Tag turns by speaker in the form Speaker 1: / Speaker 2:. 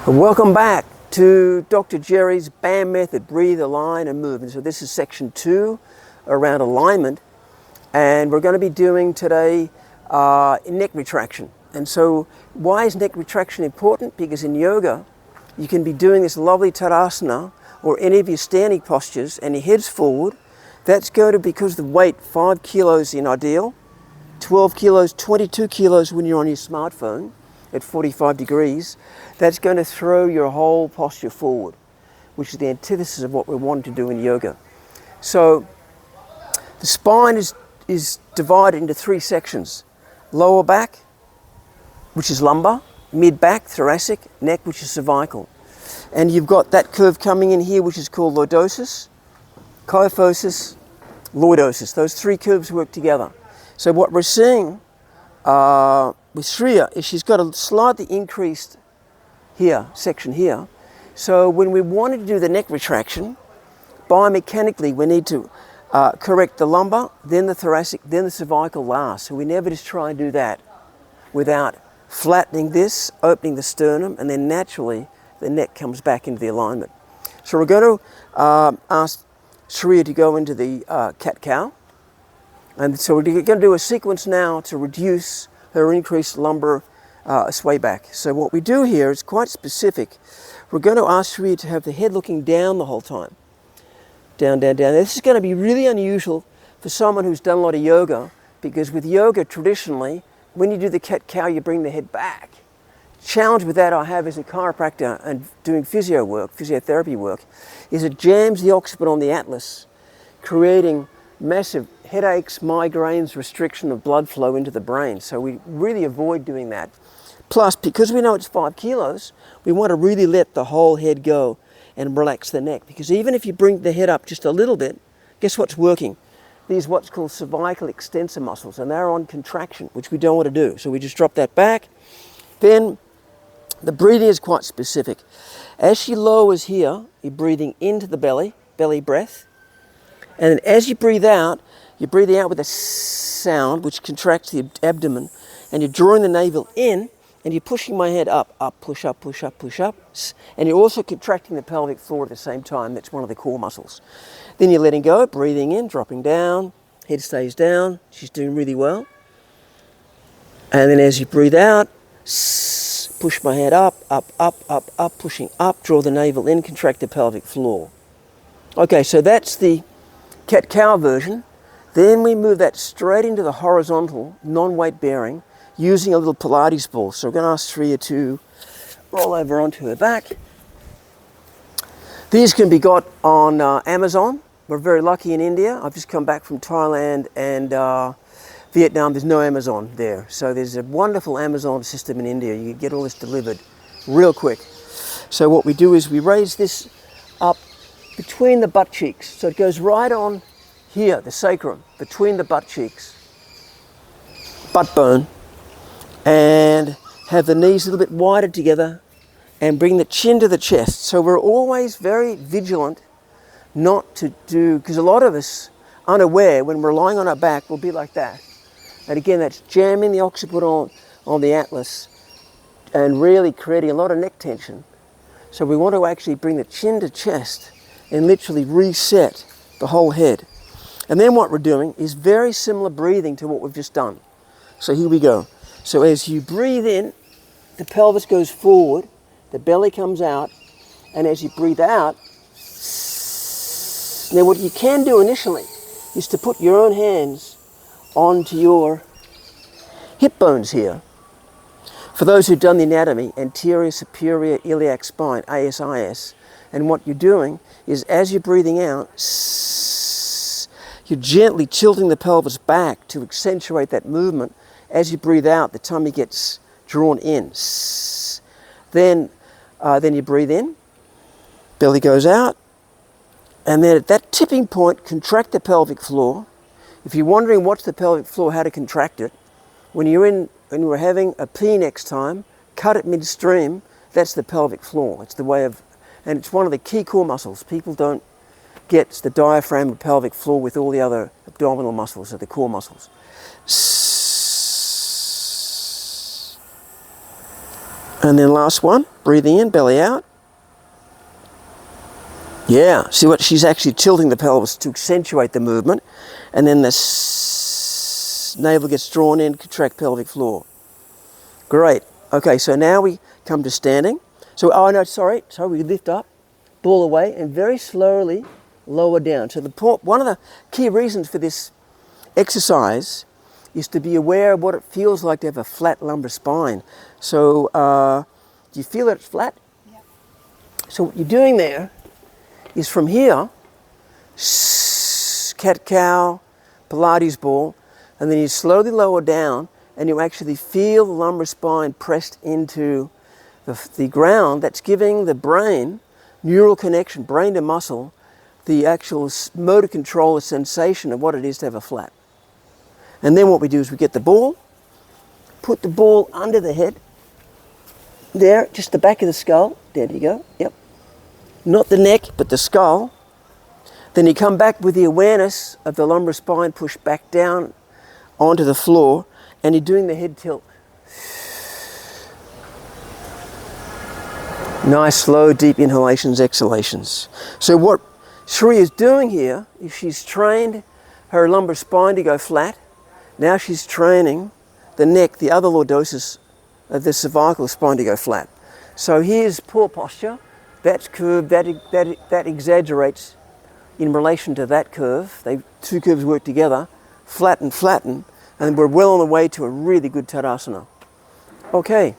Speaker 1: Welcome back to Dr. Jerry's BAM method, breathe, align and move. And so this is section 2 around alignment, and we're going to be doing today neck retraction. And so why is neck retraction important? Because in yoga you can be doing this lovely Tarasana or any of your standing postures and your head's forward. That's going to, because the weight, 5 kilos in ideal, 12 kilos, 22 kilos when you're on your smartphone at 45 degrees, that's going to throw your whole posture forward, which is the antithesis of what we want to do in yoga. So the spine is divided into 3 sections. Lower back, which is lumbar, mid back, thoracic, neck, which is cervical. And you've got that curve coming in here, which is called lordosis, kyphosis, lordosis. Those 3 curves work together. So what we're seeing with Shreya is she's got a slightly increased section here. So when we wanted to do the neck retraction, biomechanically we need to correct the lumbar, then the thoracic, then the cervical last. So we never just try and do that without flattening this, opening the sternum, and then naturally the neck comes back into the alignment. So we're going to ask Shreya to go into the cat-cow. And so we're going to do a sequence now to reduce her increased lumbar sway back. So what we do here is quite specific. We're going to ask Shreya to have the head looking down the whole time. Down, down, down. This is going to be really unusual for someone who's done a lot of yoga, because with yoga traditionally, when you do the cat-cow, you bring the head back. Challenge with that I have as a chiropractor and doing physiotherapy work, is it jams the occiput on the atlas, creating massive headaches, migraines, restriction of blood flow into the brain. So we really avoid doing that. Plus, because we know it's 5 kilos, we want to really let the whole head go and relax the neck. Because even if you bring the head up just a little bit, guess what's working? These what's called cervical extensor muscles, and they're on contraction, which we don't want to do. So we just drop that back. Then the breathing is quite specific. As she lowers here, you're breathing into the belly breath. And then as you breathe out, you're breathing out with a sound which contracts the abdomen, and you're drawing the navel in, and you're pushing my head up, push up, push up, push up. And you're also contracting the pelvic floor at the same time. That's one of the core muscles. Then you're letting go, breathing in, dropping down, head stays down. She's doing really well. And then as you breathe out, push my head up, pushing up, draw the navel in, contract the pelvic floor. Okay, so that's the cat-cow version. Then we move that straight into the horizontal, non-weight bearing, using a little Pilates ball. So we're going to ask Shreya to roll over onto her back. These can be got on Amazon. We're very lucky in India. I've just come back from Thailand and Vietnam. There's no Amazon there. So there's a wonderful Amazon system in India. You can get all this delivered real quick. So what we do is we raise this up between the butt cheeks. So it goes right on here, the sacrum, between the butt cheeks, butt bone, and have the knees a little bit wider together and bring the chin to the chest. So we're always very vigilant not to do, because a lot of us, unaware, when we're lying on our back, will be like that. And again, that's jamming the occiput on the atlas and really creating a lot of neck tension. So we want to actually bring the chin to chest and literally reset the whole head. And then what we're doing is very similar breathing to what we've just done. So here we go. So as you breathe in, the pelvis goes forward, the belly comes out, and as you breathe out, now what you can do initially is to put your own hands onto your hip bones here. For those who've done the anatomy, anterior superior iliac spine, ASIS, and what you're doing is as you're breathing out, you're gently tilting the pelvis back to accentuate that movement. As you breathe out, the tummy gets drawn in. Then you breathe in, belly goes out, and then at that tipping point, contract the pelvic floor. If you're wondering what's the pelvic floor, how to contract it, when we're having a pee next time, cut it midstream, that's the pelvic floor. It's the way of, and it's one of the key core muscles. People don't get the diaphragm and pelvic floor with all the other abdominal muscles, or the core muscles. And then last one, breathing in, belly out. Yeah, see what she's actually tilting the pelvis to accentuate the movement. And then the navel gets drawn in, contract pelvic floor. Great. Okay, so now we come to standing. So, oh no, sorry, we lift up, ball away, and very slowly lower down. So one of the key reasons for this exercise is to be aware of what it feels like to have a flat lumbar spine. So, do you feel that it's flat?
Speaker 2: Yep.
Speaker 1: So what you're doing there is from here, cat-cow, Pilates ball, and then you slowly lower down and you actually feel the lumbar spine pressed into the ground. That's giving the brain neural connection, brain to muscle, the actual motor control, the sensation of what it is to have a flat. And then what we do is we get the ball, put the ball under the head, there, just the back of the skull, there you go, yep. Not the neck, but the skull. Then you come back with the awareness of the lumbar spine pushed back down onto the floor, and you're doing the head tilt. Nice, slow, deep inhalations, exhalations. So what Sri is doing here is she's trained her lumbar spine to go flat. Now she's training the neck, the other lordosis of the cervical spine to go flat. So here's poor posture. That's curved, that exaggerates in relation to that curve. Two curves work together, flatten, and we're well on the way to a really good Tarasana. Okay.